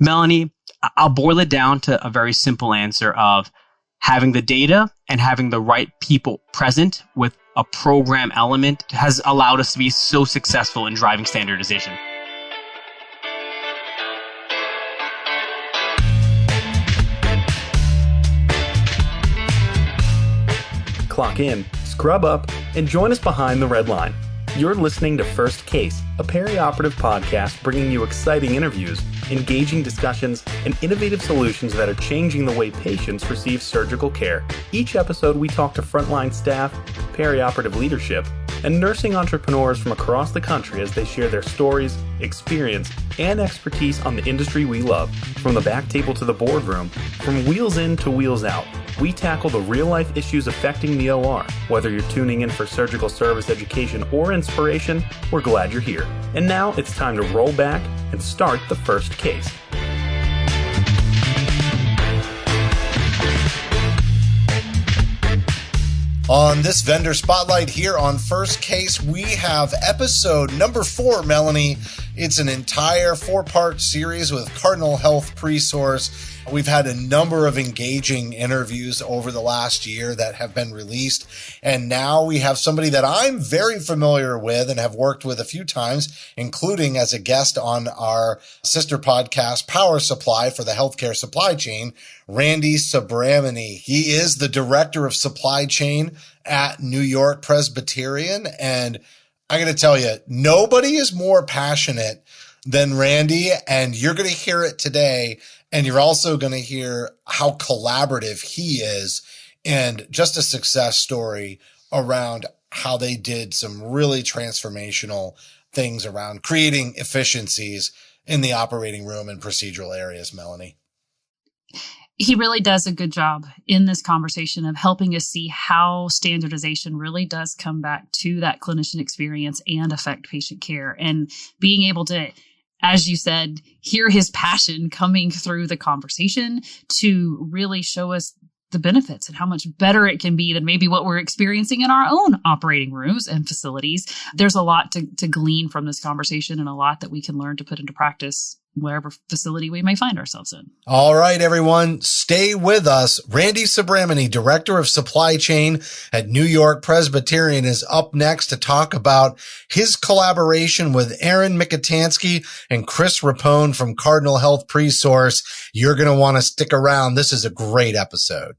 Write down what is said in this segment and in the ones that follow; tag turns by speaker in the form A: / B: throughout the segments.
A: Melanie, I'll boil it down to a very simple answer of having the data and having the right people present with a program element has allowed us to be so successful in driving standardization.
B: Clock in, scrub up, and join us behind the red line. You're listening to First Case, a perioperative podcast bringing you exciting interviews, engaging discussions, and innovative solutions that are changing the way patients receive surgical care. Each episode, we talk to frontline staff, perioperative leadership, and nursing entrepreneurs from across the country as they share their stories, experience, and expertise on the industry we love. From the back table to the boardroom, from wheels in to wheels out, we tackle the real-life issues affecting the OR. Whether you're tuning in for surgical service education or inspiration, we're glad you're here. And now it's time to roll back and start the first case.
C: On this vendor spotlight here on First Case, we have episode number 4, Melanie. It's an entire 4-part series with Cardinal Health Presource. We've had a number of engaging interviews over the last year that have been released. And now we have somebody that I'm very familiar with and have worked with a few times, including as a guest on our sister podcast, Power Supply for the Healthcare Supply Chain, Randy Subramany. He is the Director of Supply Chain at New York Presbyterian. And I got to tell you, nobody is more passionate than Randy, and you're going to hear it today. And you're also going to hear how collaborative he is and just a success story around how they did some really transformational things around creating efficiencies in the operating room and procedural areas, Melanie.
D: He really does a good job in this conversation of helping us see how standardization really does come back to that clinician experience and affect patient care, and being able to, as you said, hear his passion coming through the conversation to really show us the benefits and how much better it can be than maybe what we're experiencing in our own operating rooms and facilities. There's a lot to glean from this conversation and a lot that we can learn to put into practice wherever facility we may find ourselves in.
C: All right, everyone, stay with us. Randy Subramany, Director of Supply Chain at New York Presbyterian, is up next to talk about his collaboration with Aaron Mikatansky and Chris Rapone from Cardinal Health Presource. You're going to want to stick around. This is a great episode.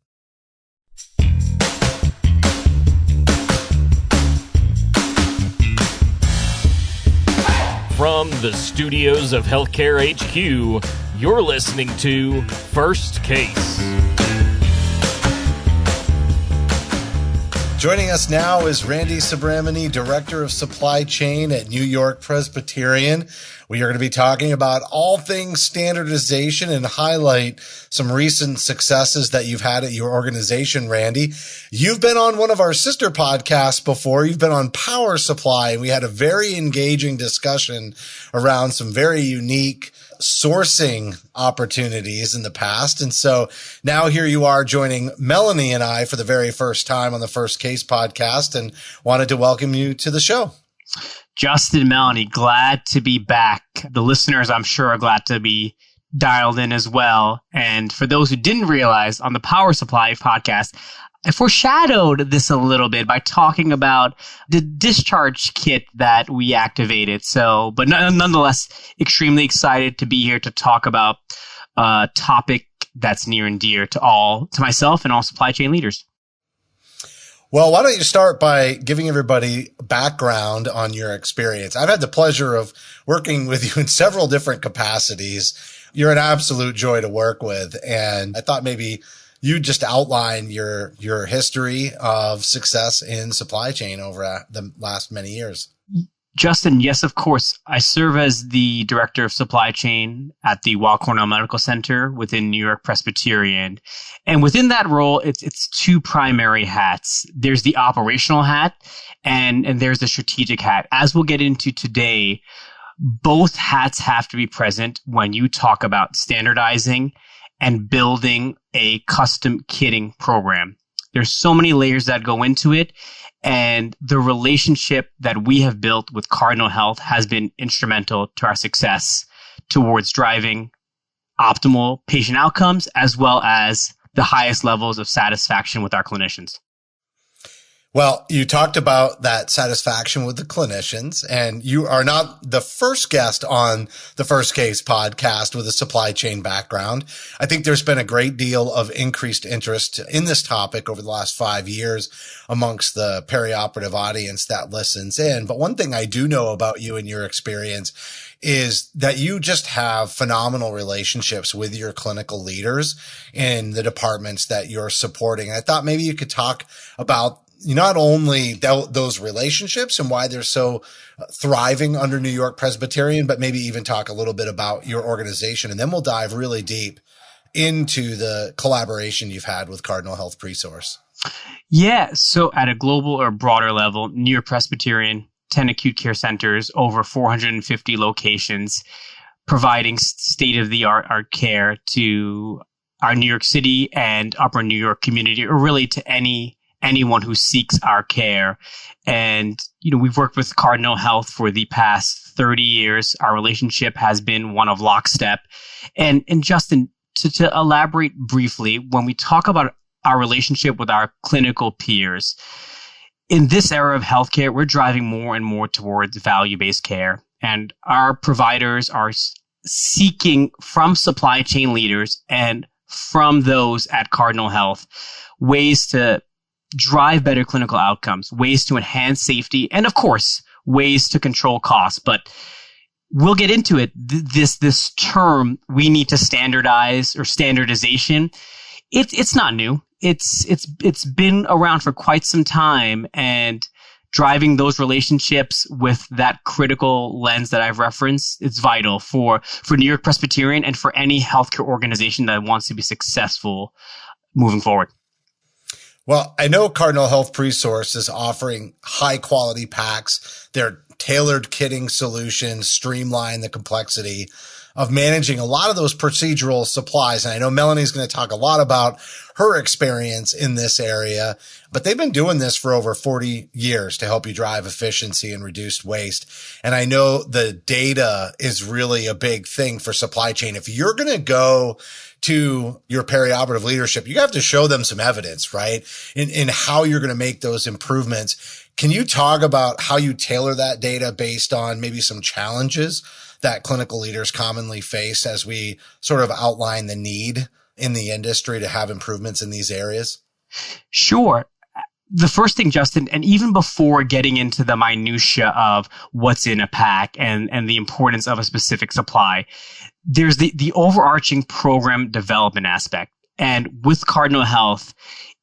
E: From the studios of Healthcare HQ, you're listening to First Case.
C: Joining us now is Randy Subramany, Director of Supply Chain at New York Presbyterian. We are going to be talking about all things standardization and highlight some recent successes that you've had at your organization, Randy. You've been on one of our sister podcasts before. You've been on Power Supply, and we had a very engaging discussion around some very unique sourcing opportunities in the past. And so now here you are joining Melanie and I for the very first time on the First Case podcast, and wanted to welcome you to the show.
A: Justin, Melanie, glad to be back. The listeners, I'm sure, are glad to be dialed in as well. And for those who didn't realize, on the Power Supply podcast, I foreshadowed this a little bit by talking about the discharge kit that we activated. So, but nonetheless, extremely excited to be here to talk about a topic that's near and dear to myself and all supply chain leaders.
C: Well, why don't you start by giving everybody background on your experience? I've had the pleasure of working with you in several different capacities. You're an absolute joy to work with. And I thought maybe you just outline your history of success in supply chain over the last many years.
A: Justin, yes, of course. I serve as the Director of Supply Chain at the Weill Cornell Medical Center within New York Presbyterian. And within that role, it's two primary hats. There's the operational hat and there's the strategic hat. As we'll get into today, both hats have to be present when you talk about standardizing and building a custom kitting program. There's so many layers that go into it. And the relationship that we have built with Cardinal Health has been instrumental to our success towards driving optimal patient outcomes as well as the highest levels of satisfaction with our clinicians.
C: Well, you talked about that satisfaction with the clinicians, and you are not the first guest on the First Case podcast with a supply chain background. I think there's been a great deal of increased interest in this topic over the last 5 years amongst the perioperative audience that listens in. But one thing I do know about you and your experience is that you just have phenomenal relationships with your clinical leaders in the departments that you're supporting. And I thought maybe you could talk about not only those relationships and why they're so thriving under New York Presbyterian, but maybe even talk a little bit about your organization. And then we'll dive really deep into the collaboration you've had with Cardinal Health Presource.
A: Yeah. So at a global or broader level, New York Presbyterian, 10 acute care centers, over 450 locations, providing state-of-the-art care to our New York City and Upper New York community, or really to anyone who seeks our care. And, we've worked with Cardinal Health for the past 30 years. Our relationship has been one of lockstep. And Justin, to elaborate briefly, when we talk about our relationship with our clinical peers, in this era of healthcare, we're driving more and more towards value-based care. And our providers are seeking from supply chain leaders and from those at Cardinal Health ways to drive better clinical outcomes, ways to enhance safety, and of course, ways to control costs. But we'll get into it. This term, we need to standardize, or standardization, it's not new. It's been around for quite some time, and driving those relationships with that critical lens that I've referenced, it's vital for New York Presbyterian and for any healthcare organization that wants to be successful moving forward.
C: Well, I know Cardinal Health Presource is offering high quality packs. They're tailored kitting solutions, streamline the complexity of managing a lot of those procedural supplies. And I know Melanie's going to talk a lot about her experience in this area, but they've been doing this for over 40 years to help you drive efficiency and reduce waste. And I know the data is really a big thing for supply chain. If you're going to go to your perioperative leadership, you have to show them some evidence, right? In how you're going to make those improvements. Can you talk about how you tailor that data based on maybe some challenges that clinical leaders commonly face as we sort of outline the need in the industry to have improvements in these areas?
A: Sure. The first thing, Justin, and even before getting into the minutia of what's in a pack and the importance of a specific supply, there's the overarching program development aspect. And with Cardinal Health,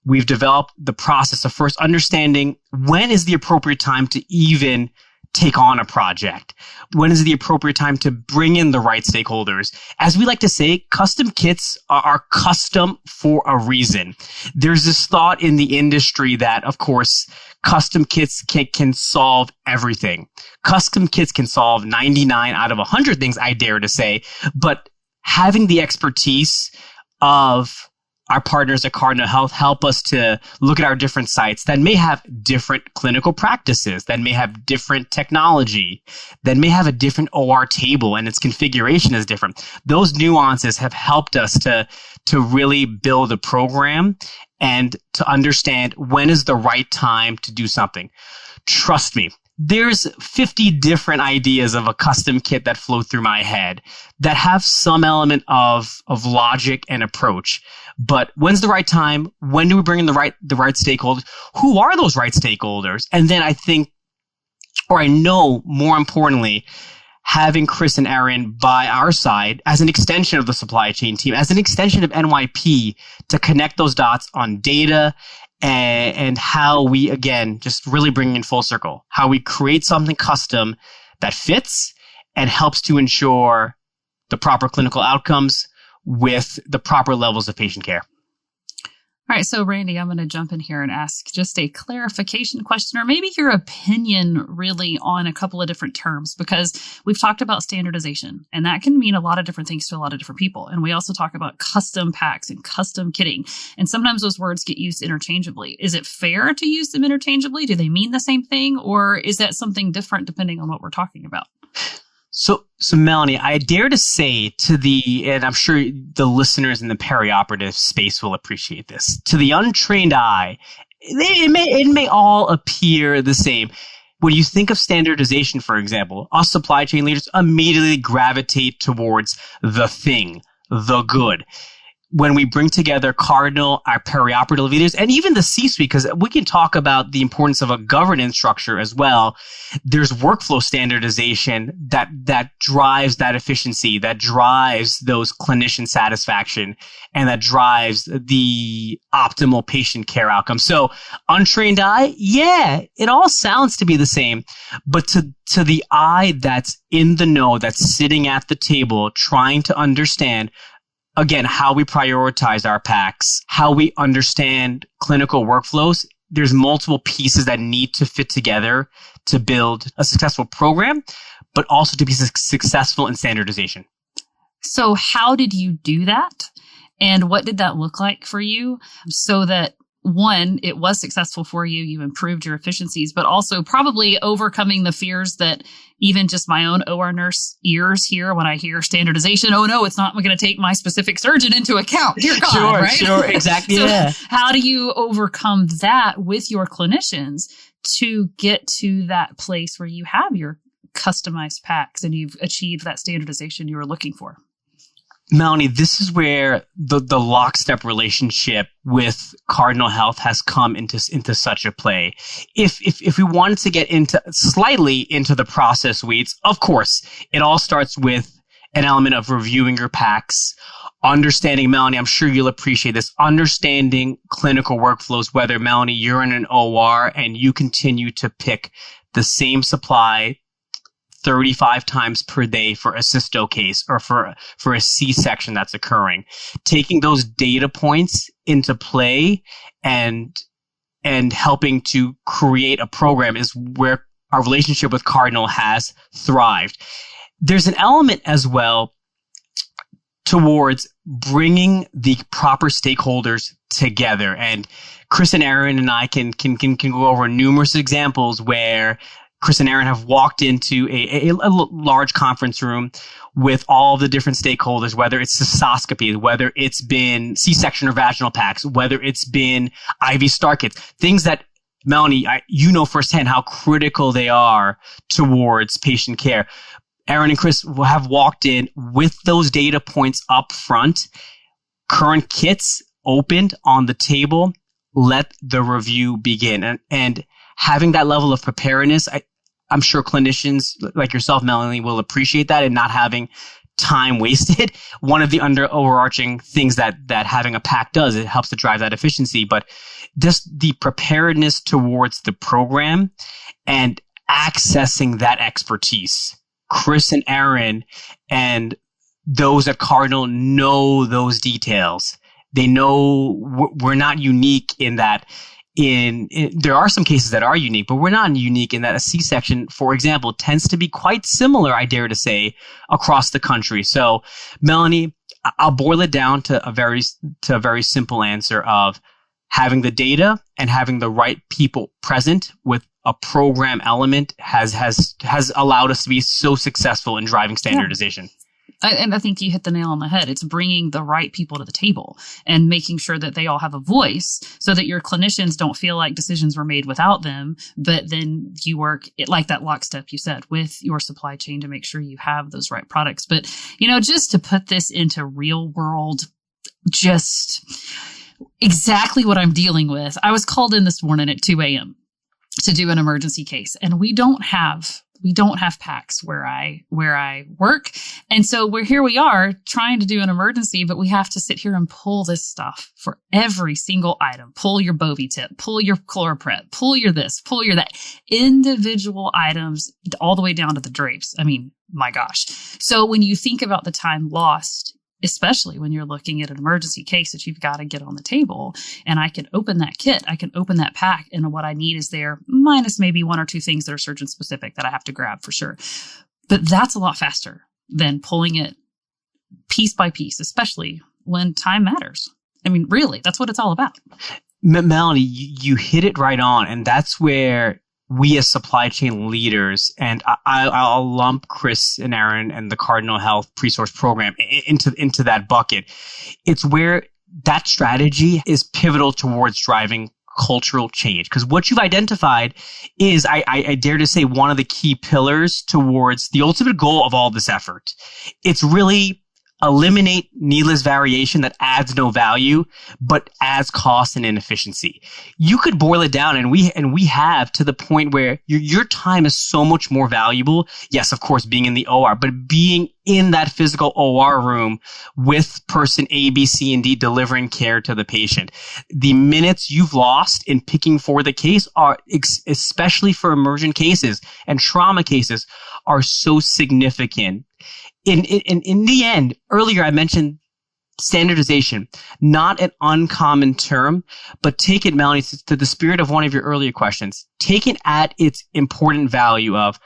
A: we've developed the process of first understanding when is the appropriate time to even take on a project. When is the appropriate time to bring in the right stakeholders? As we like to say, custom kits are custom for a reason. There's this thought in the industry that, of course, custom kits can solve everything. Custom kits can solve 99 out of 100 things, I dare to say. But having the expertise of our partners at Cardinal Health help us to look at our different sites that may have different clinical practices, that may have different technology, that may have a different OR table and its configuration is different. Those nuances have helped us to really build a program and to understand when is the right time to do something. Trust me, there's 50 different ideas of a custom kit that flow through my head that have some element of logic and approach. But when's the right time? When do we bring in the right stakeholders? Who are those right stakeholders? And then I know more importantly, having Chris and Aaron by our side as an extension of the supply chain team, as an extension of NYP to connect those dots on data and how we, again, just really bring in full circle, how we create something custom that fits and helps to ensure the proper clinical outcomes with the proper levels of patient care.
D: All right. So, Randy, I'm going to jump in here and ask just a clarification question, or maybe your opinion really on a couple of different terms, because we've talked about standardization, and that can mean a lot of different things to a lot of different people. And we also talk about custom packs and custom kitting. And sometimes those words get used interchangeably. Is it fair to use them interchangeably? Do they mean the same thing? Or is that something different depending on what we're talking about?
A: So Melanie, I dare to say and I'm sure the listeners in the perioperative space will appreciate this, to the untrained eye, it may all appear the same. When you think of standardization, for example, us supply chain leaders immediately gravitate towards the thing, the good. When we bring together Cardinal, our perioperative leaders, and even the C-suite, because we can talk about the importance of a governance structure as well. There's workflow standardization that drives that efficiency, that drives those clinician satisfaction, and that drives the optimal patient care outcome. So untrained eye, yeah, it all sounds to be the same, but to the eye that's in the know, that's sitting at the table, trying to understand, again, how we prioritize our packs, how we understand clinical workflows. There's multiple pieces that need to fit together to build a successful program, but also to be successful in standardization.
D: So how did you do that? And what did that look like for you so that, one, it was successful for you, you improved your efficiencies, but also probably overcoming the fears that even just my own OR nurse ears hear when I hear standardization. Oh no, it's not going to take my specific surgeon into account. Dear God, right?
A: Sure, exactly.
D: So
A: yeah.
D: How do you overcome that with your clinicians to get to that place where you have your customized packs and you've achieved that standardization you were looking for?
A: Melanie, this is where the lockstep relationship with Cardinal Health has come into such a play. If we wanted to get slightly into the process weeds, of course, it all starts with an element of reviewing your packs, understanding, Melanie, I'm sure you'll appreciate this, understanding clinical workflows, whether, Melanie, you're in an OR and you continue to pick the same supply 35 times per day for a cysto case or for a C-section that's occurring. Taking those data points into play and helping to create a program is where our relationship with Cardinal has thrived. There's an element as well towards bringing the proper stakeholders together. And Chris and Aaron and I can go over numerous examples where Chris and Aaron have walked into a large conference room with all the different stakeholders, whether it's cystoscopy, whether it's been C-section or vaginal packs, whether it's been IV star kits, things that, Melanie, you know firsthand how critical they are towards patient care. Aaron and Chris will have walked in with those data points up front, current kits opened on the table, let the review begin. And having that level of preparedness, I'm sure clinicians like yourself, Melanie, will appreciate that and not having time wasted. One of the overarching things that having a pack does, it helps to drive that efficiency, but just the preparedness towards the program and accessing that expertise. Chris and Aaron and those at Cardinal know those details. They know we're not unique in that. There are some cases that are unique, but we're not unique in that a C-section, for example, tends to be quite similar, I dare to say, across the country. So, Melanie, I'll boil it down to a very simple answer of having the data and having the right people present with a program element has allowed us to be so successful in driving standardization. Yeah.
D: And I think you hit the nail on the head. It's bringing the right people to the table and making sure that they all have a voice so that your clinicians don't feel like decisions were made without them. But then you work like that lockstep you said with your supply chain to make sure you have those right products. But, just to put this into real world, just exactly what I'm dealing with. I was called in this morning at 2 a.m. to do an emergency case, and we don't have packs where I work. And so we are trying to do an emergency, but we have to sit here and pull this stuff for every single item. Pull your Bovie tip, pull your ChloraPret, pull your this, pull your that. Individual items all the way down to the drapes. I mean, my gosh. So when you think about the time lost, especially when you're looking at an emergency case that you've got to get on the table, and I can open that kit, I can open that pack, and what I need is there minus maybe one or two things that are surgeon specific that I have to grab for sure. But that's a lot faster than pulling it piece by piece, especially when time matters. I mean, really, that's what it's all about.
A: Melanie, you hit it right on, and that's where we as supply chain leaders, and I'll lump Chris and Aaron and the Cardinal Health Presource program into that bucket. It's where that strategy is pivotal towards driving cultural change. Because what you've identified is, I dare to say, one of the key pillars towards the ultimate goal of all this effort. It's really eliminate needless variation that adds no value, but adds cost and inefficiency. You could boil it down, and we have, to the point where your time is so much more valuable. Yes, of course, being in the OR, but being in that physical OR room with person A, B, C, and D delivering care to the patient. The minutes you've lost in picking for the case are, especially for emergent cases and trauma cases, are so significant. In the end, earlier I mentioned standardization, not an uncommon term, but take it, Melanie, to the spirit of one of your earlier questions. Take it at its important value of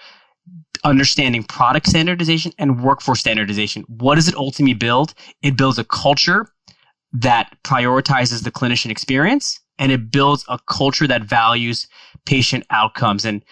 A: understanding product standardization and workforce standardization. What does it ultimately build? It builds a culture that prioritizes the clinician experience, and it builds a culture that values patient outcomes. And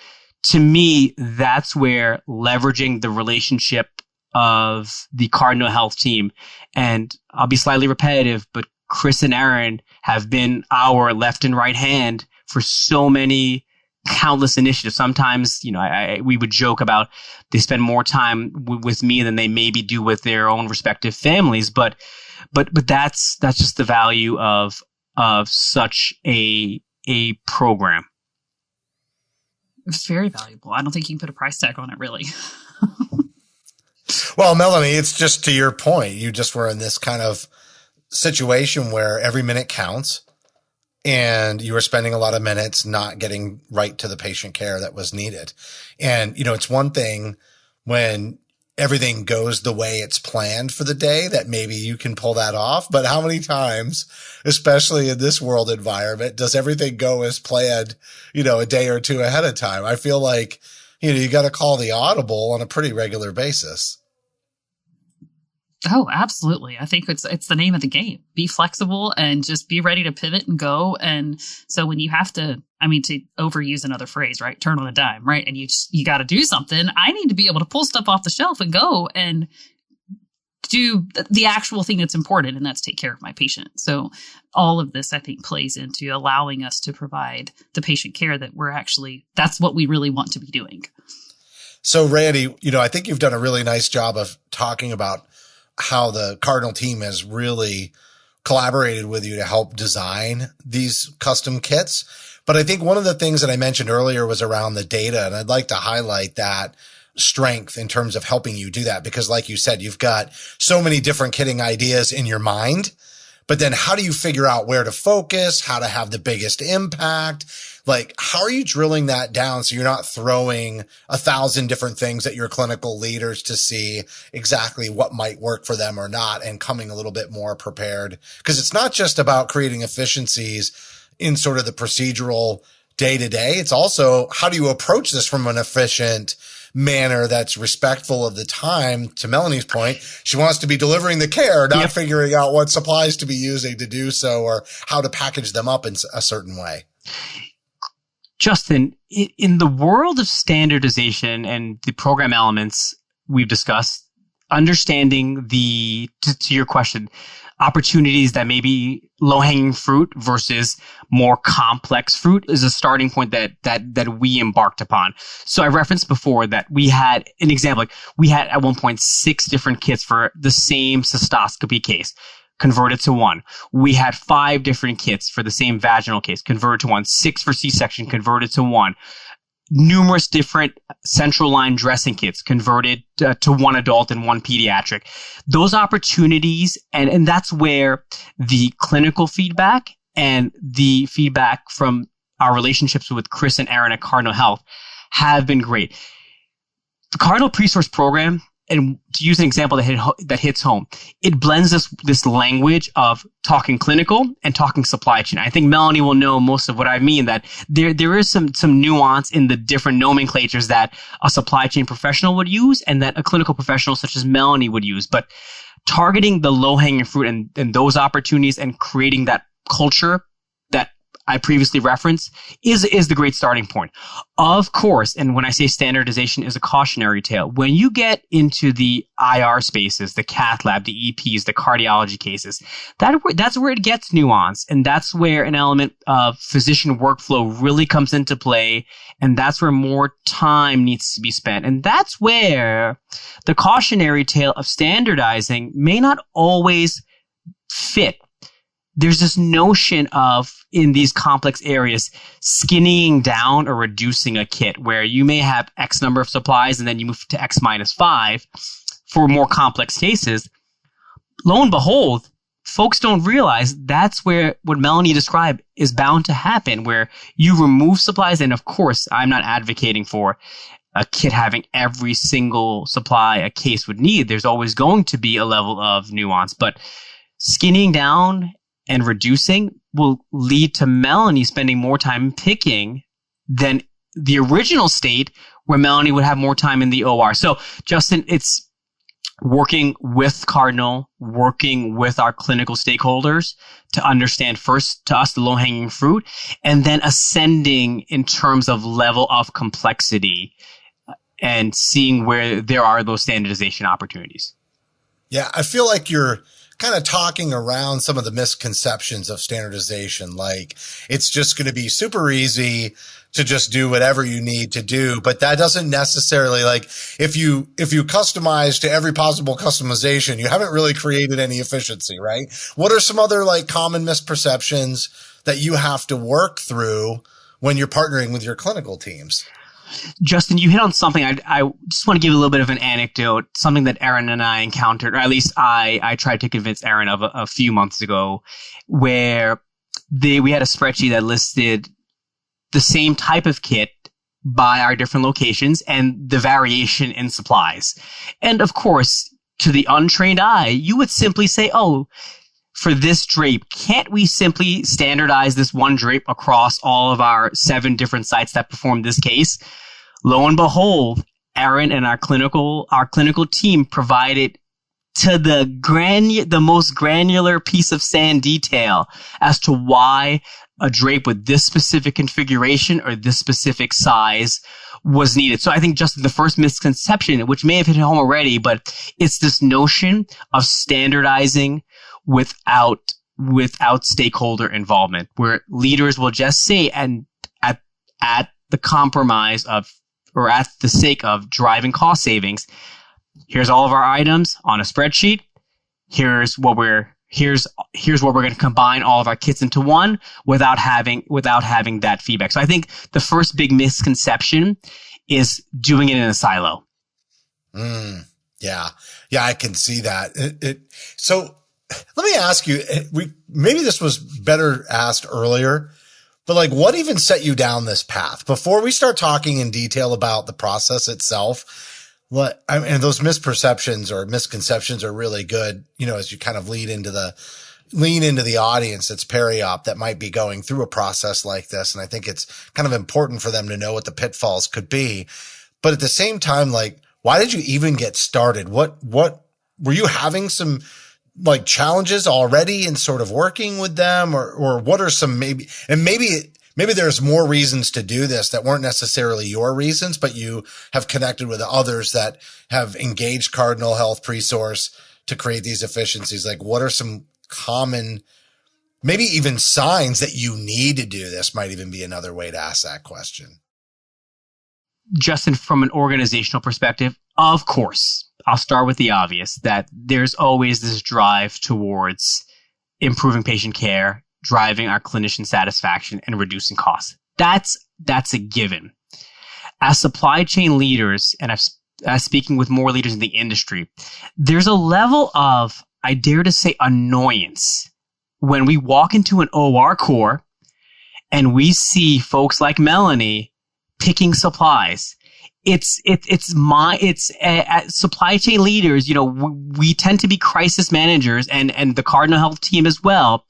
A: to me, that's where leveraging the relationship of the Cardinal Health team, and I'll be slightly repetitive, but Chris and Aaron have been our left and right hand for so many countless initiatives. Sometimes, we would joke about they spend more time with me than they maybe do with their own respective families, but that's just the value of such a program.
D: It's very valuable. I don't think you can put a price tag on it, really.
C: Well, Melanie, it's just to your point. You just were in this kind of situation where every minute counts, and you were spending a lot of minutes not getting right to the patient care that was needed. And, it's one thing when everything goes the way it's planned for the day that maybe you can pull that off. But how many times, especially in this world environment, does everything go as planned, a day or two ahead of time? I feel like, you got to call the audible on a pretty regular basis.
D: Oh, absolutely. I think it's the name of the game. Be flexible and just be ready to pivot and go. And so when you have to overuse another phrase, right? Turn on a dime, right? And you got to do something. I need to be able to pull stuff off the shelf and go and do the actual thing that's important, and that's take care of my patient. So all of this, I think, plays into allowing us to provide the patient care that that's what we really want to be doing.
C: So Randy, I think you've done a really nice job of talking about how the Cardinal team has really collaborated with you to help design these custom kits. But I think one of the things that I mentioned earlier was around the data. And I'd like to highlight that strength in terms of helping you do that, because like you said, you've got so many different kitting ideas in your mind, but then how do you figure out where to focus, how to have the biggest impact? Like, how are you drilling that down so you're not throwing 1,000 different things at your clinical leaders to see exactly what might work for them or not, and coming a little bit more prepared? Because it's not just about creating efficiencies in sort of the procedural day-to-day. It's also, how do you approach this from an efficient manner that's respectful of the time? To Melanie's point, she wants to be delivering the care, not figuring out what supplies to be using to do so, or how to package them up in a certain way.
A: Justin, in the world of standardization and the program elements we've discussed, understanding to your question, opportunities that may be low-hanging fruit versus more complex fruit is a starting point that we embarked upon. So I referenced before that we had an example. We had at one point 6 different kits for the same cystoscopy case, converted to 1. We had 5 different kits for the same vaginal case, converted to 1. 6 for C-section, converted to 1. Numerous different central line dressing kits, converted to 1 adult and 1 pediatric. Those opportunities, and that's where the clinical feedback and the feedback from our relationships with Chris and Aaron at Cardinal Health have been great. The Cardinal Presource program, and to use an example that hits home, it blends this language of talking clinical and talking supply chain. I think Melanie will know most of what I mean, that there is some nuance in the different nomenclatures that a supply chain professional would use and that a clinical professional such as Melanie would use. But targeting the low-hanging fruit and those opportunities and creating that culture that I previously referenced is the great starting point. Of course, and when I say standardization is a cautionary tale, when you get into the IR spaces, the cath lab, the EPs, the cardiology cases, that's where it gets nuanced. And that's where an element of physician workflow really comes into play. And that's where more time needs to be spent. And that's where the cautionary tale of standardizing may not always fit. There's this notion of, in these complex areas, skinnying down or reducing a kit where you may have X number of supplies and then you move to X minus 5 for more complex cases. Lo and behold, folks don't realize that's where what Melanie described is bound to happen, where you remove supplies. And of course, I'm not advocating for a kit having every single supply a case would need. There's always going to be a level of nuance, but skinning down and reducing will lead to Melanie spending more time picking than the original state where Melanie would have more time in the OR. So, Justin, it's working with Cardinal, working with our clinical stakeholders to understand first to us the low-hanging fruit, and then ascending in terms of level of complexity and seeing where there are those standardization opportunities.
C: Yeah, I feel like you're kind of talking around some of the misconceptions of standardization. Like it's just going to be super easy to just do whatever you need to do. But that doesn't necessarily, like, if you customize to every possible customization, you haven't really created any efficiency, right? What are some other like common misperceptions that you have to work through when you're partnering with your clinical teams?
A: Justin, you hit on something. I just want to give a little bit of an anecdote, something that Erin and I encountered, or at least I tried to convince Erin of a few months ago, where we had a spreadsheet that listed the same type of kit by our different locations and the variation in supplies. And of course, to the untrained eye, you would simply say, oh, for this drape, can't we simply standardize this one drape across all of our 7 different sites that perform this case? Lo and behold, Erin and our clinical team provided to the most granular piece of sand detail as to why a drape with this specific configuration or this specific size was needed. So I think just the first misconception, which may have hit home already, but it's this notion of standardizing without stakeholder involvement, where leaders will just say, and at the compromise of, or at the sake of driving cost savings, here's all of our items on a spreadsheet. Here's what we're going to combine all of our kits into one without having that feedback. So I think the first big misconception is doing it in a silo.
C: Yeah, I can see that. So let me ask you, maybe this was better asked earlier, but like, what even set you down this path? Before we start talking in detail about the process itself, and those misperceptions or misconceptions are really good, as you kind of lean into the audience that's peri-op that might be going through a process like this. And I think it's kind of important for them to know what the pitfalls could be. But at the same time, like, why did you even get started? What were you having some like challenges already in sort of working with them, or what are some maybe there's more reasons to do this that weren't necessarily your reasons, but you have connected with others that have engaged Cardinal Health Presource to create these efficiencies. Like, what are some common, maybe even signs that you need to do this might even be another way to ask that question.
A: Justin, from an organizational perspective, of course, I'll start with the obvious, that there's always this drive towards improving patient care, driving our clinician satisfaction, and reducing costs. That's a given. As supply chain leaders, and as speaking with more leaders in the industry, there's a level of, I dare to say, annoyance when we walk into an OR core and we see folks like Melanie picking supplies. It's supply chain leaders, we tend to be crisis managers and the Cardinal Health team as well.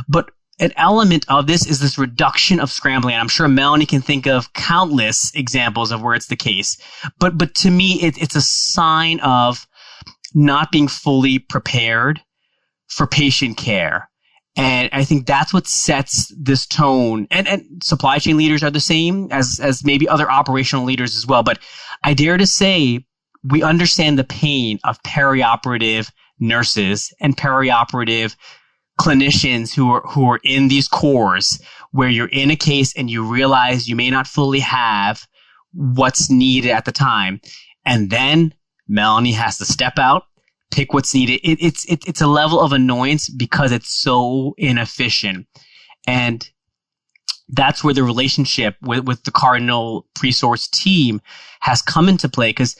A: But an element of this is this reduction of scrambling. And I'm sure Melanie can think of countless examples of where it's the case. But to me, it's a sign of not being fully prepared for patient care. And I think that's what sets this tone. And supply chain leaders are the same as maybe other operational leaders as well. But I dare to say we understand the pain of perioperative nurses and perioperative clinicians who are in these cores where you're in a case and you realize you may not fully have what's needed at the time. And then Melanie has to step out, pick what's needed. It's a level of annoyance because it's so inefficient. And that's where the relationship with the Cardinal Presource team has come into play, because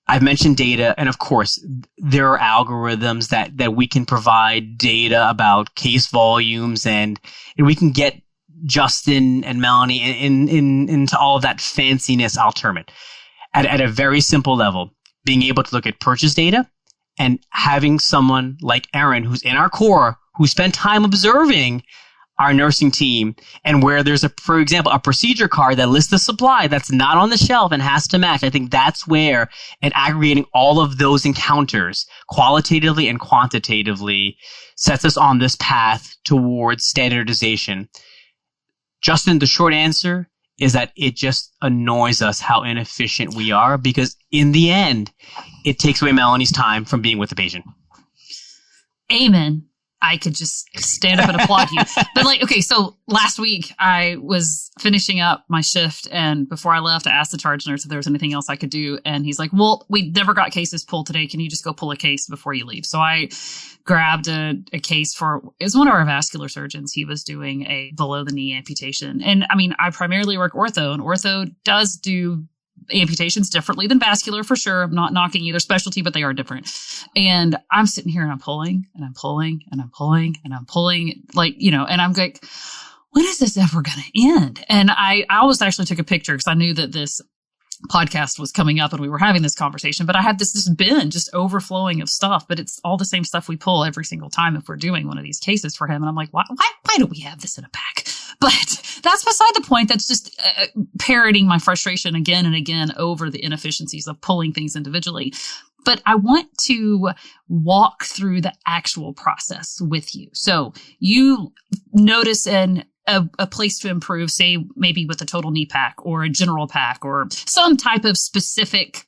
A: I've mentioned data, and of course, there are algorithms that we can provide data about case volumes, and we can get Justin and Melanie into all of that fanciness, I'll term it, at a very simple level. Being able to look at purchase data and having someone like Erin, who's in our core, who spent time observing our nursing team, and where there's for example, a procedure card that lists the supply that's not on the shelf and has to match. I think that's where, and aggregating all of those encounters qualitatively and quantitatively sets us on this path towards standardization. Justin, the short answer is that it just annoys us how inefficient we are, because in the end, it takes away Melanie's time from being with the patient.
D: Amen. I could just stand up and applaud you. But okay, so last week I was finishing up my shift, and before I left, I asked the charge nurse if there was anything else I could do. And he's like, well, we never got cases pulled today. Can you just go pull a case before you leave? So I grabbed a case it was one of our vascular surgeons. He was doing a below the knee amputation. And I mean, I primarily work ortho, and ortho does do amputations differently than vascular, for sure. I'm not knocking either specialty, but they are different. And I'm sitting here and I'm pulling and I'm pulling and I'm pulling and I'm pulling, and I'm like, when is this ever going to end? And I always actually took a picture because I knew that this podcast was coming up and we were having this conversation, but I had this bin just overflowing of stuff, but it's all the same stuff we pull every single time if we're doing one of these cases for him. And I'm like, why do we have this in a pack? But that's beside the point. That's just parroting my frustration again and again over the inefficiencies of pulling things individually. But I want to walk through the actual process with you. So you notice a place to improve, say maybe with a total knee pack or a general pack or some type of specific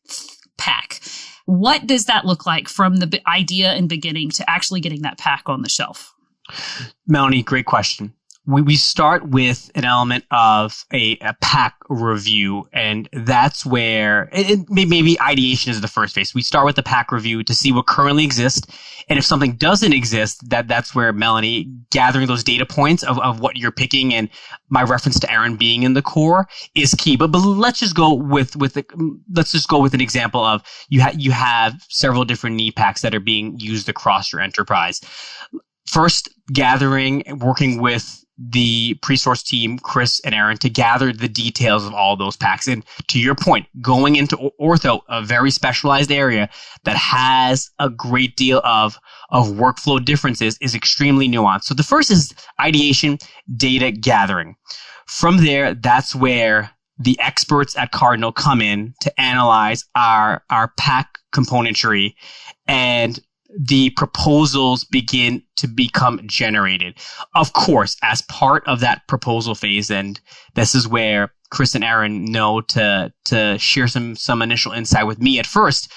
D: pack. What does that look like from the idea and beginning to actually getting that pack on the shelf?
A: Melanie, great question. We start with an element of a pack review, and that's where maybe ideation is the first phase. We start with the pack review to see what currently exists, and if something doesn't exist, that's where Melanie, gathering those data points of what you're picking, and my reference to Erin being in the core is key. But let's just go with an example of you have several different knee packs that are being used across your enterprise. First, working with the Presource team, Chris and Erin, to gather the details of all those packs. And to your point, going into ortho, a very specialized area that has a great deal of workflow differences, is extremely nuanced. So the first is ideation, data gathering. From there, that's where the experts at Cardinal come in to analyze our pack componentry, and the proposals begin to become generated. Of course, as part of that proposal phase, and this is where Chris and Erin know to share some initial insight with me at first.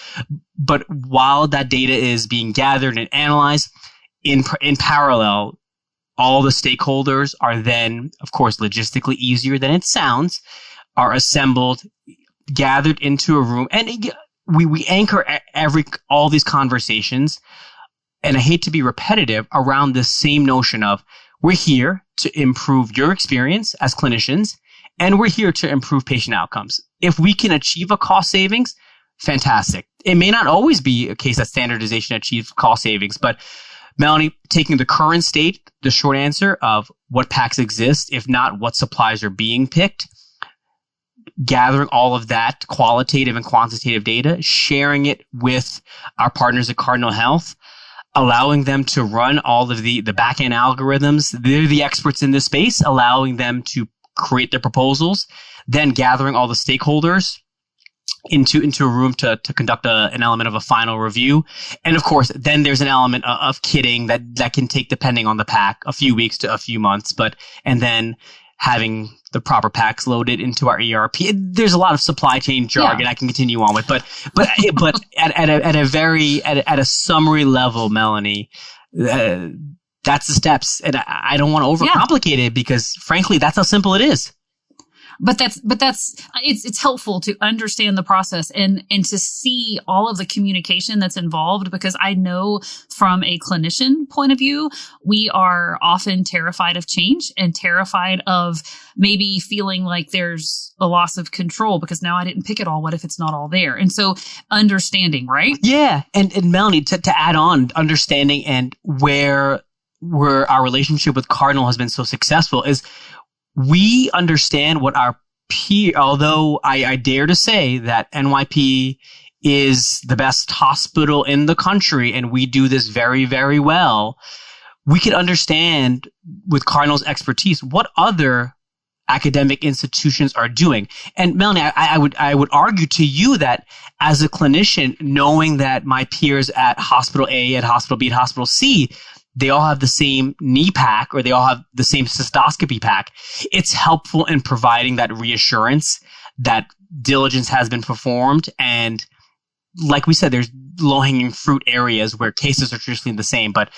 A: But while that data is being gathered and analyzed, in parallel, all the stakeholders are then, of course, logistically easier than it sounds, are assembled, gathered into a room, and we anchor all these conversations, and I hate to be repetitive, around this same notion of we're here to improve your experience as clinicians, and we're here to improve patient outcomes. If we can achieve a cost savings, fantastic. It may not always be a case that standardization achieves cost savings, but Melanie, taking the current state, the short answer of what packs exist, if not what supplies are being picked, gathering all of that qualitative and quantitative data, sharing it with our partners at Cardinal Health, allowing them to run all of the back-end algorithms. They're the experts in this space, allowing them to create their proposals, then gathering all the stakeholders, into a room to conduct an element of a final review. And of course, then there's an element of kitting that can take, depending on the pack, a few weeks to a few months. And then having the proper packs loaded into our ERP. There's a lot of supply chain jargon I can continue on with, but at a summary level, Melanie, that's the steps. And I don't want to overcomplicate it, because frankly, that's how simple it is.
D: But it's helpful to understand the process and to see all of the communication that's involved, because I know from a clinician point of view, we are often terrified of change and terrified of maybe feeling like there's a loss of control because now I didn't pick it all. What if it's not all there? And so understanding, right?
A: Yeah. And Melanie, to add on, understanding and where our relationship with Cardinal has been so successful is we understand what our peer, although I dare to say that NYP is the best hospital in the country and we do this very, very well, we can understand with Cardinal's expertise what other academic institutions are doing. And Melanie, I would argue to you that as a clinician, knowing that my peers at Hospital A, at Hospital B, at Hospital C, they all have the same knee pack or they all have the same cystoscopy pack, it's helpful in providing that reassurance that diligence has been performed. And like we said, there's low-hanging fruit areas where cases are traditionally the same, but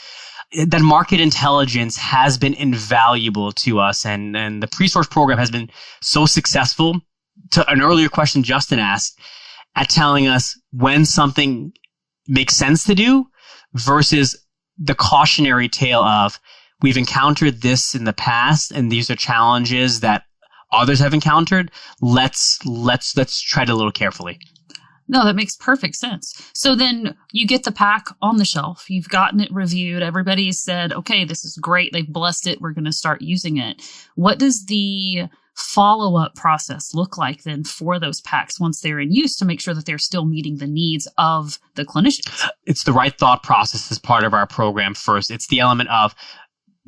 A: that market intelligence has been invaluable to us. And the Presource program has been so successful, to an earlier question Justin asked, at telling us when something makes sense to do versus the cautionary tale of, we've encountered this in the past and these are challenges that others have encountered. Let's tread a little carefully.
D: No, that makes perfect sense. So then you get the pack on the shelf. You've gotten it reviewed. Everybody's said, okay, this is great. They've blessed it. We're going to start using it. What does the follow-up process look like then for those packs once they're in use to make sure that they're still meeting the needs of the clinicians?
A: It's the right thought process as part of our program first. It's the element of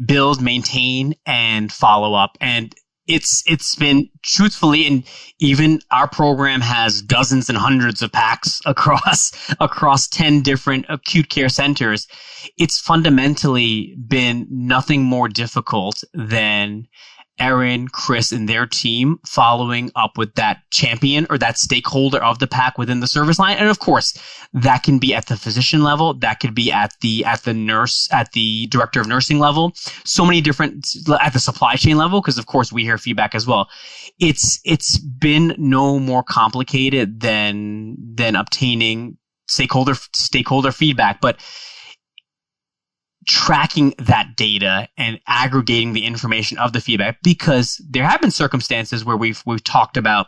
A: build, maintain, and follow up. And it's been truthfully, and even our program has dozens and hundreds of packs across 10 different acute care centers. It's fundamentally been nothing more difficult than Erin, Chris, and their team following up with that champion or that stakeholder of the pack within the service line. And of course, that can be at the physician level. That could be at the nurse, at the director of nursing level. So many different, at the supply chain level, because of course we hear feedback as well. It's been no more complicated than obtaining stakeholder feedback. But tracking that data and aggregating the information of the feedback, because there have been circumstances where we've talked about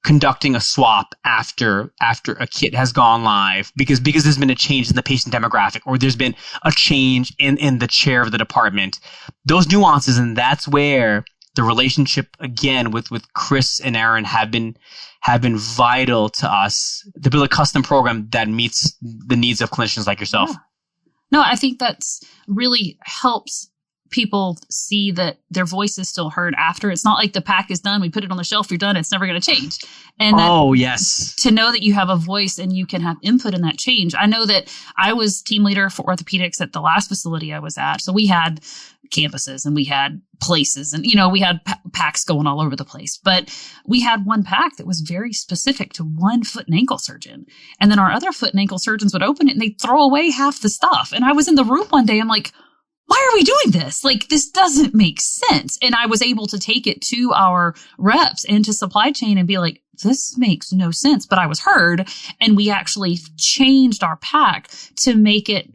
A: conducting a swap after a kit has gone live because there's been a change in the patient demographic or there's been a change in the chair of the department. Those nuances, and that's where the relationship again with Chris and Erin have been vital to us to build a custom program that meets the needs of clinicians like yourself.
D: Yeah. No, I think that's really helps people see that their voice is still heard after. It's not like the pack is done, we put it on the shelf, you're done, it's never going to change. And
A: yes.
D: To know that you have a voice and you can have input in that change. I know that I was team leader for orthopedics at the last facility I was at. So we had campuses and we had places and, we had packs going all over the place. But we had one pack that was very specific to one foot and ankle surgeon. And then our other foot and ankle surgeons would open it and they'd throw away half the stuff. And I was in the room one day, I'm like, why are we doing this? Like, this doesn't make sense. And I was able to take it to our reps and to supply chain and be like, this makes no sense. But I was heard, and we actually changed our pack to make it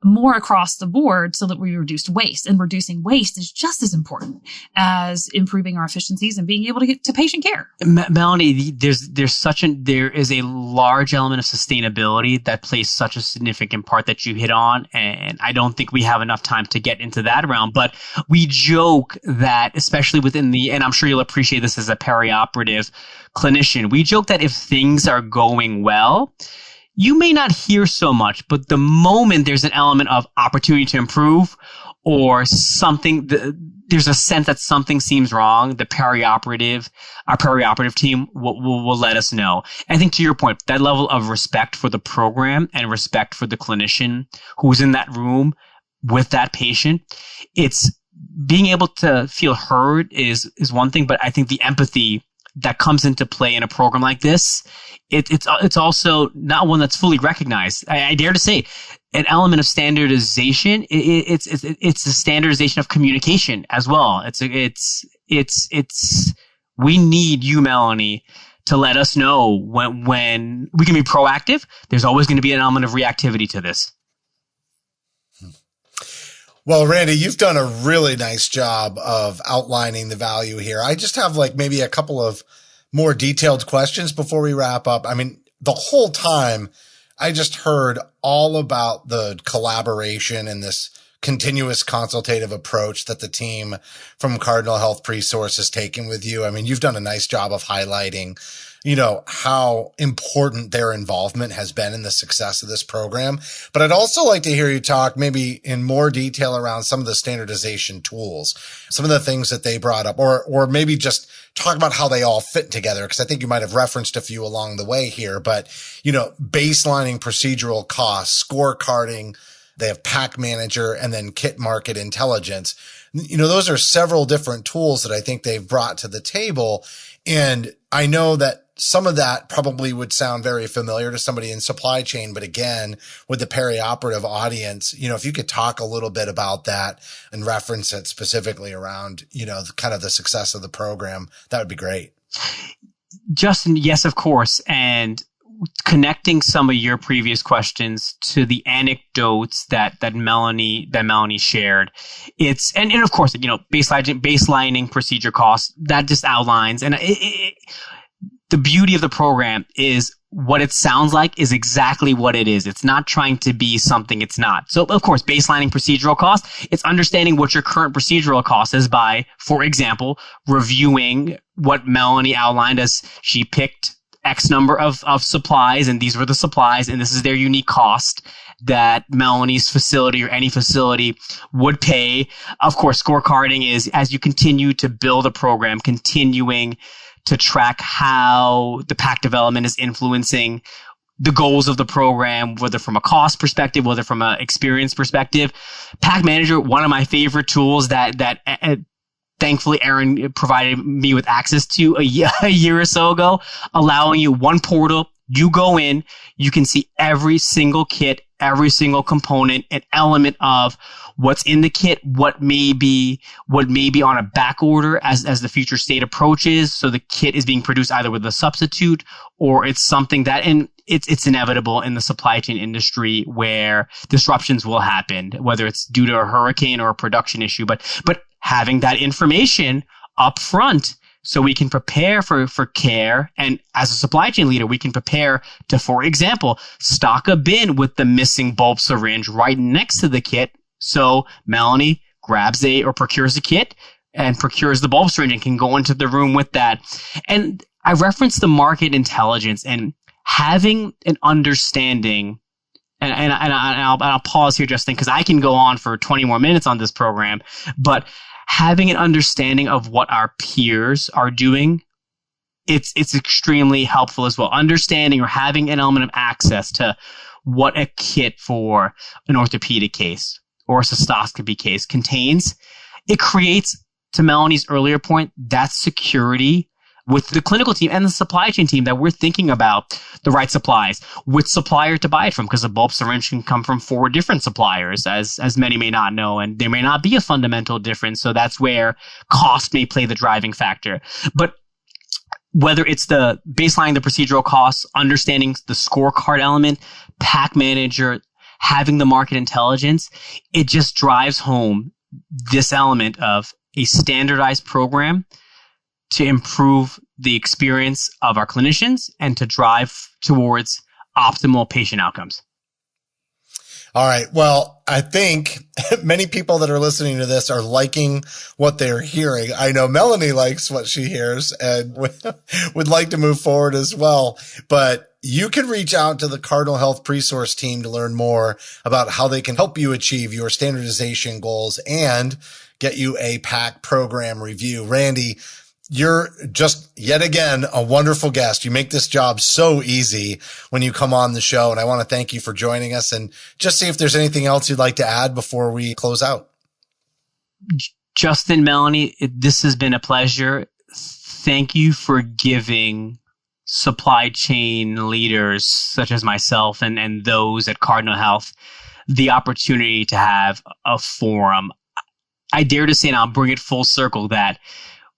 D: more across the board so that we reduced waste. And reducing waste is just as important as improving our efficiencies and being able to get to patient care.
A: Melanie, there is a large element of sustainability that plays such a significant part that you hit on. And I don't think we have enough time to get into that realm, but we joke that, especially and I'm sure you'll appreciate this as a perioperative clinician, we joke that if things are going well, you may not hear so much, but the moment there's an element of opportunity to improve or something, there's a sense that something seems wrong, our perioperative team will let us know. And I think to your point, that level of respect for the program and respect for the clinician who's in that room with that patient, it's being able to feel heard is one thing, but I think the empathy that comes into play in a program like this, it's also not one that's fully recognized. I dare to say, an element of standardization. It's the standardization of communication as well. We need you, Melanie, to let us know when we can be proactive. There's always going to be an element of reactivity to this.
C: Well, Randy, you've done a really nice job of outlining the value here. I just have maybe a couple of more detailed questions before we wrap up. I mean, the whole time I just heard all about the collaboration and this continuous consultative approach that the team from Cardinal Health Presource has taken with you. I mean, you've done a nice job of highlighting, how important their involvement has been in the success of this program. But I'd also like to hear you talk maybe in more detail around some of the standardization tools, some of the things that they brought up, or maybe just talk about how they all fit together. Cause I think you might have referenced a few along the way here, but baselining procedural costs, scorecarding, they have Pack Manager, and then Kit Market Intelligence. Those are several different tools that I think they've brought to the table. And I know that some of that probably would sound very familiar to somebody in supply chain. But again, with the perioperative audience, if you could talk a little bit about that and reference it specifically around, kind of the success of the program, that would be great.
A: Justin, yes, of course. And connecting some of your previous questions to the anecdotes that Melanie shared, and of course, baselining procedure costs, that just outlines, and the beauty of the program is what it sounds like is exactly what it is. It's not trying to be something it's not. So, of course, baselining procedural costs, it's understanding what your current procedural cost is by, for example, reviewing what Melanie outlined as she picked X number of supplies, and these were the supplies, and this is their unique cost that Melanie's facility or any facility would pay. Of course, scorecarding is, as you continue to build a program, continuing to track how the PAC development is influencing the goals of the program, whether from a cost perspective, whether from an experience perspective. PAC Manager, one of my favorite tools that thankfully Aaron provided me with access to a year or so ago, allowing you one portal. You go in, you can see every single kit, every single component, an element of what's in the kit, what may be on a back order as the future state approaches. So the kit is being produced either with a substitute, or it's something that, and it's inevitable in the supply chain industry where disruptions will happen, whether it's due to a hurricane or a production issue, but having that information up front so we can prepare for care. And as a supply chain leader, we can prepare to, for example, stock a bin with the missing bulb syringe right next to the kit. So Melanie grabs or procures a kit and procures the bulb syringe and can go into the room with that. And I referenced the market intelligence and having an understanding. And I'll pause here, Justin, because I can go on for 20 more minutes on this program, but having an understanding of what our peers are doing, it's extremely helpful as well. Understanding or having an element of access to what a kit for an orthopedic case or a cystoscopy case contains, it creates, to Melanie's earlier point, that security with the clinical team and the supply chain team that we're thinking about the right supplies, which supplier to buy it from, because a bulb syringe can come from 4 different suppliers, as many may not know, and there may not be a fundamental difference. So that's where cost may play the driving factor. But whether it's the baselining the procedural costs, understanding the scorecard element, Pack Manager, having the market intelligence, it just drives home this element of a standardized program to improve the experience of our clinicians and to drive towards optimal patient outcomes.
C: All right. Well, I think many people that are listening to this are liking what they're hearing. I know Melanie likes what she hears and would like to move forward as well. But, You can reach out to the Cardinal Health Presource team to learn more about how they can help you achieve your standardization goals and get you a PAC program review. Randy, you're just yet again a wonderful guest. You make this job so easy when you come on the show, and I want to thank you for joining us and just see if there's anything else you'd like to add before we close out.
A: Justin, Melanie, this has been a pleasure. Thank you for giving supply chain leaders such as myself and those at Cardinal Health the opportunity to have a forum. I dare to say, and I'll bring it full circle, that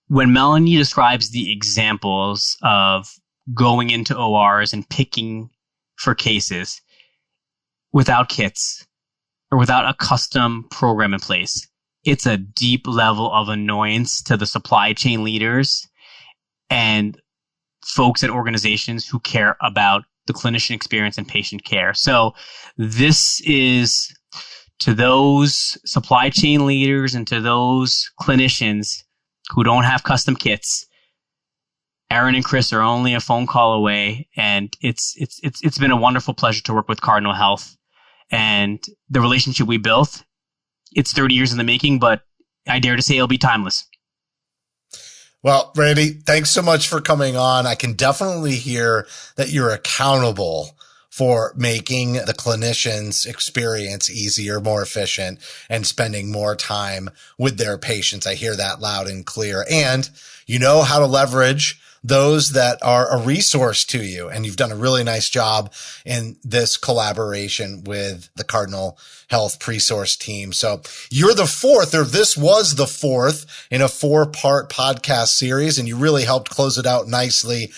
A: when Melanie describes the examples of going into ORs and picking for cases without kits or without a custom program in place, it's a deep level of annoyance to the supply chain leaders and folks at organizations who care about the clinician experience and patient care. So this is to those supply chain leaders and to those clinicians who don't have custom kits. Aaron and Chris are only a phone call away, and it's been a wonderful pleasure to work with Cardinal Health. And the relationship we built, it's 30 years in the making, but I dare to say it'll be timeless.
C: Well, Randy, thanks so much for coming on. I can definitely hear that you're accountable for making the clinician's experience easier, more efficient, and spending more time with their patients. I hear that loud and clear. And you know how to leverage those that are a resource to you. And you've done a really nice job in this collaboration with the Cardinal Health Presource team. So you're the fourth, or this was the fourth in a 4-part podcast series, and you really helped close it out nicely.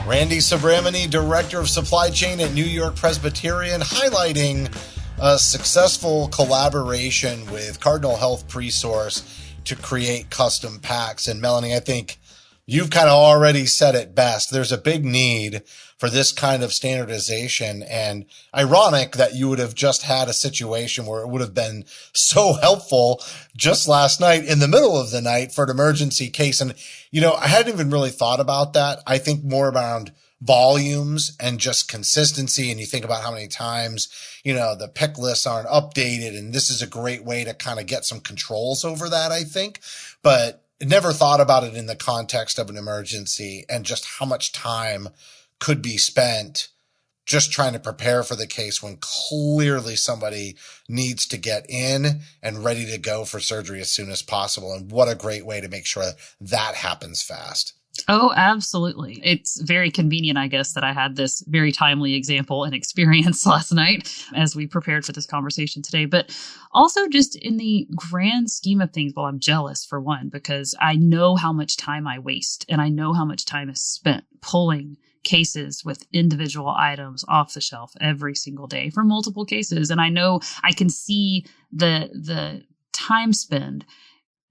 C: Randy Subramany, Director of Supply Chain at York Presbyterian, highlighting a successful collaboration with Cardinal Health Presource to create custom packs. And Melanie, I think you've kind of already said it best. There's a big need for this kind of standardization, and ironic that you would have just had a situation where it would have been so helpful just last night in the middle of the night for an emergency case. And, you know, I hadn't even really thought about that. I think more around volumes and just consistency. And you think about how many times, you know, the pick lists aren't updated. And this is a great way to kind of get some controls over that, I think. But never thought about it in the context of an emergency and just how much time could be spent just trying to prepare for the case when clearly somebody needs to get in and ready to go for surgery as soon as possible. And what a great way to make sure that happens fast.
D: Oh, absolutely. It's very convenient, I guess, that I had this very timely example and experience last night as we prepared for this conversation today. But also just in the grand scheme of things, well, I'm jealous for one, because I know how much time I waste and I know how much time is spent pulling cases with individual items off the shelf every single day for multiple cases. And I know I can see the time spent.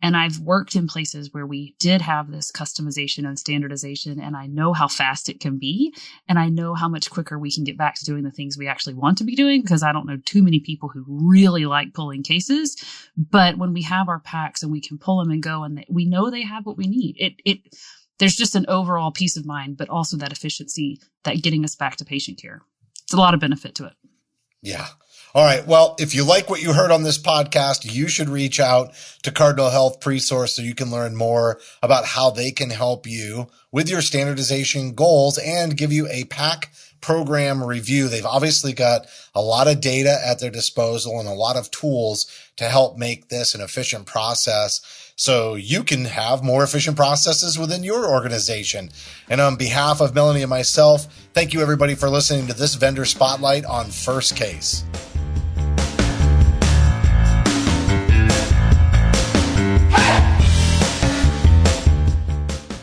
D: And I've worked in places where we did have this customization and standardization, and I know how fast it can be. And I know how much quicker we can get back to doing the things we actually want to be doing, because I don't know too many people who really like pulling cases. But when we have our packs and we can pull them and go, and we know they have what we need, there's just an overall peace of mind, but also that efficiency, that getting us back to patient care. It's a lot of benefit to it.
C: Yeah. All right. Well, if you like what you heard on this podcast, you should reach out to Cardinal Health Presource so you can learn more about how they can help you with your standardization goals and give you a PAC program review. They've obviously got a lot of data at their disposal and a lot of tools to help make this an efficient process so you can have more efficient processes within your organization. And on behalf of Melanie and myself, thank you everybody for listening to this Vendor Spotlight on First Case.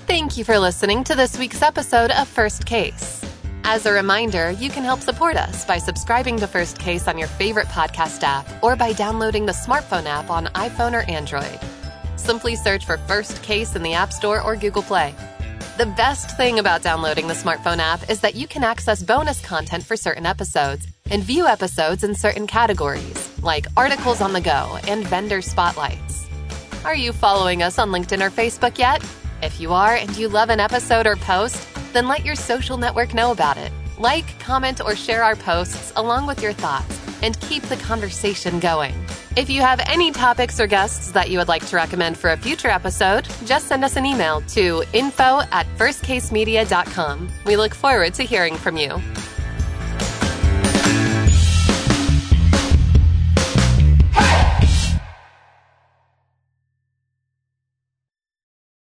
F: Thank you for listening to this week's episode of First Case. As a reminder, you can help support us by subscribing to First Case on your favorite podcast app or by downloading the smartphone app on iPhone or Android. Simply search for First Case in the App Store or Google Play. The best thing about downloading the smartphone app is that you can access bonus content for certain episodes and view episodes in certain categories, like articles on the go and vendor spotlights. Are you following us on LinkedIn or Facebook yet? If you are and you love an episode or post, then let your social network know about it. Like, comment, or share our posts along with your thoughts and keep the conversation going. If you have any topics or guests that you would like to recommend for a future episode, just send us an email to info@firstcasemedia.com. We look forward to hearing from you.